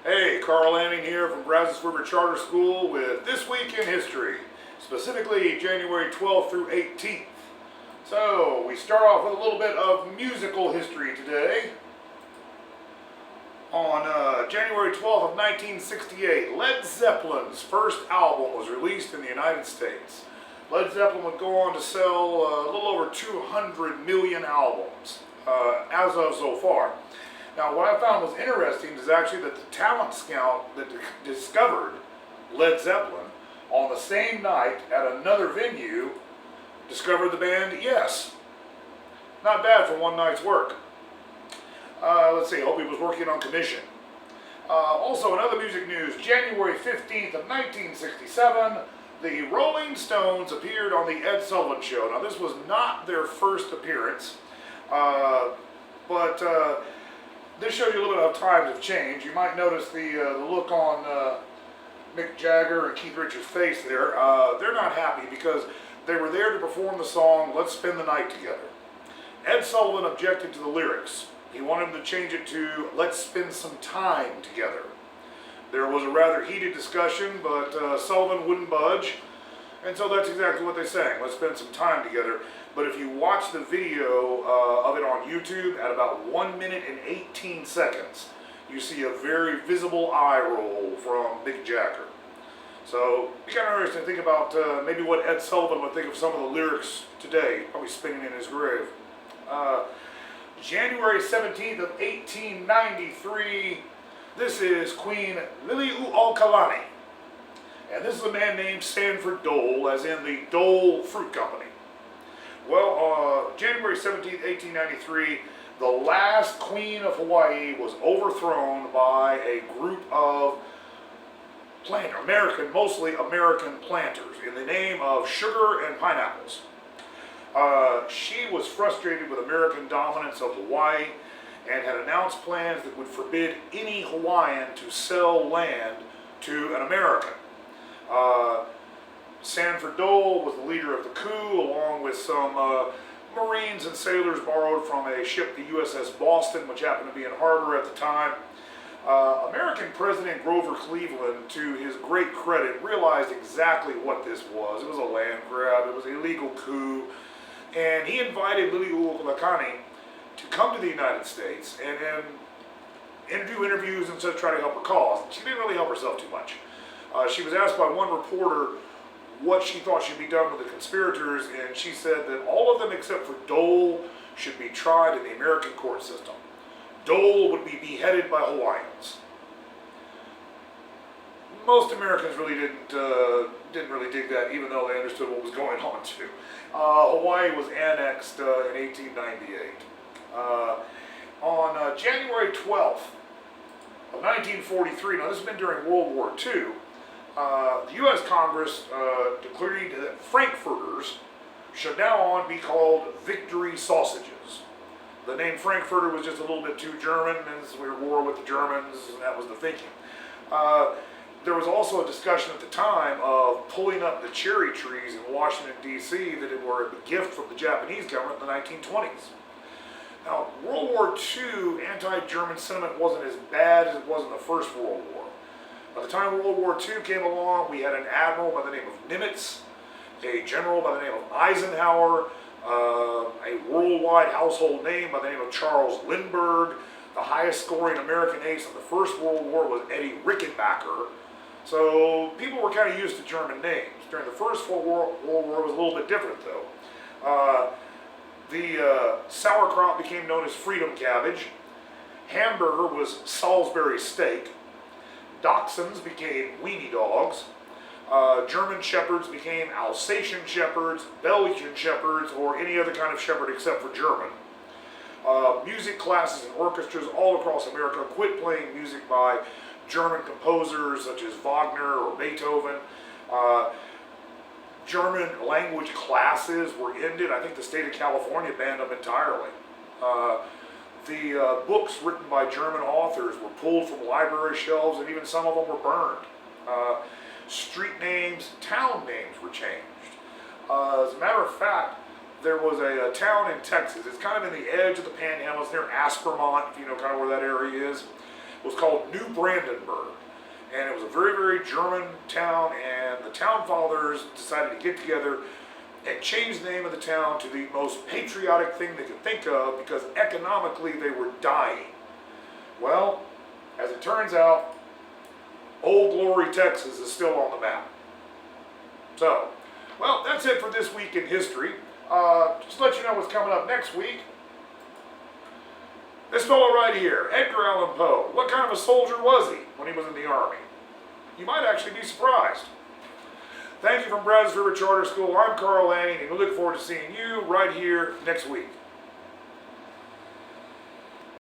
Hey, Carl Lanning here from Brazos River Charter School with This Week in History, specifically January 12th through 18th. So, we start off with a little bit of musical history today. On January 12th of 1968, Led Zeppelin's first album was released in the United States. Led Zeppelin would go on to sell a little over 200 million albums as of so far. Now, what I found was interesting is actually that the talent scout that discovered Led Zeppelin on the same night at another venue discovered the band Yes. Not bad for one night's work. Let's see, I hope he was working on commission. Also, in other music news, January 15th of 1967, the Rolling Stones appeared on the Ed Sullivan Show. Now, this was not their first appearance, but this shows you a little bit how times have changed. You might notice the look on Mick Jagger and Keith Richards' face there. They're not happy because they were there to perform the song Let's Spend the Night Together. Ed Sullivan objected to the lyrics. He wanted them to change it to Let's Spend Some Time Together. There was a rather heated discussion, but Sullivan wouldn't budge. And so that's exactly what they sang. Let's spend some time together. But if you watch the video of it on YouTube at about 1 minute and 18 seconds, you see a very visible eye roll from Mick Jagger. So it's kind of interesting to think about maybe what Ed Sullivan would think of some of the lyrics today, probably spinning in his grave. January 17th of 1893, this is Queen Liliuokalani. And this is a man named Sanford Dole, as in the Dole Fruit Company. Well, January 17th, 1893, the last queen of Hawaii was overthrown by a group of mostly American planters, in the name of sugar and pineapples. She was frustrated with American dominance of Hawaii and had announced plans that would forbid any Hawaiian to sell land to an American. Sanford Dole was the leader of the coup, along with some Marines and sailors borrowed from a ship, the USS Boston, which happened to be in harbor at the time. American President Grover Cleveland, to his great credit, realized exactly what this was. It was a land grab, it was an illegal coup, and he invited Liliuokalani to come to the United States and do interviews and try to help her cause. She didn't really help herself too much. She was asked by one reporter what she thought should be done with the conspirators, and she said that all of them except for Dole should be tried in the American court system. Dole would be beheaded by Hawaiians. Most Americans really didn't really dig that, even though they understood what was going on too. Hawaii was annexed in 1898. On January 12th of 1943, now this has been during World War II, the U.S. Congress declared that Frankfurters should now on be called Victory Sausages. The name Frankfurter was just a little bit too German, as we were at war with the Germans, and that was the thinking. There was also a discussion at the time of pulling up the cherry trees in Washington, D.C. that were a gift from the Japanese government in the 1920s. Now, World War II anti-German sentiment wasn't as bad as it was in the First World War. By the time World War II came along, we had an admiral by the name of Nimitz, a general by the name of Eisenhower, a worldwide household name by the name of Charles Lindbergh. The highest scoring American ace in the First World War was Eddie Rickenbacker. So people were kind of used to German names. During the First World War, it was a little bit different though. The sauerkraut became known as freedom cabbage. Hamburger was Salisbury steak. Dachshunds became weenie dogs. German shepherds became Alsatian shepherds, Belgian shepherds, or any other kind of shepherd except for German. Music classes and orchestras all across America quit playing music by German composers such as Wagner or Beethoven. German language classes were ended. I think the state of California banned them entirely. The books written by German authors were pulled from library shelves, and even some of them were burned. Street names, town names were changed. As a matter of fact, there was a town in Texas. It's kind of in the edge of the Panhandle. It's near Aspermont, if you know kind of where that area is. was called New Brandenburg. And it was a very, very German town, and the town fathers decided to get together and change the name of the town to the most patriotic thing they could think of, because economically they were dying. Well, as it turns out, Old Glory, Texas is still on the map. So, well, that's it for this week in history. Just to let you know what's coming up next week. This fellow right here, Edgar Allan Poe. What kind of a soldier was he when he was in the Army? You might actually be surprised. Thank you from Brazos River Charter School. I'm Carl Lanning, and we look forward to seeing you right here next week.